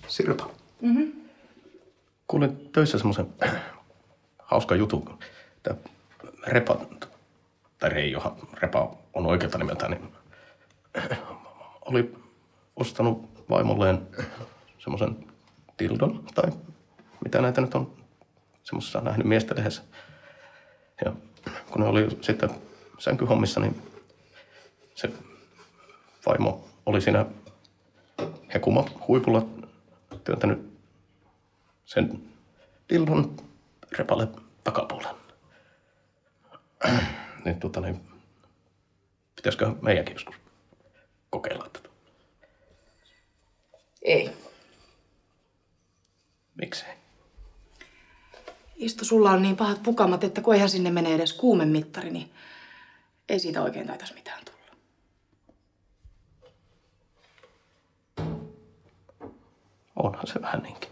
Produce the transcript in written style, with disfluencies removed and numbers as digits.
Sirpa. Mhm. Kuulin töissä semmoisen hauskan jutun. Tämä Repa, tai Reijohan, Repa on oikealta nimeltään, niin oli ostanut vaimolleen semmoisen tildon, tai mitä näitä nyt on semmoisessa nähnyt miestelehdessä. Ja kun ne oli sitten sänkyhommissa, niin se vaimo oli siinä hekuma huipulla työntänyt sen dildon Repalle takapuolelle. Niin pitäisikö meidänkin joskus kokeilla tätä? Ei. Miksei? Isto, sulla on niin pahat pukamat, että kun eihän sinne menee edes kuumemittari, niin ei siitä oikein taitaisi mitään tulla. Onhan se vähän niinkin.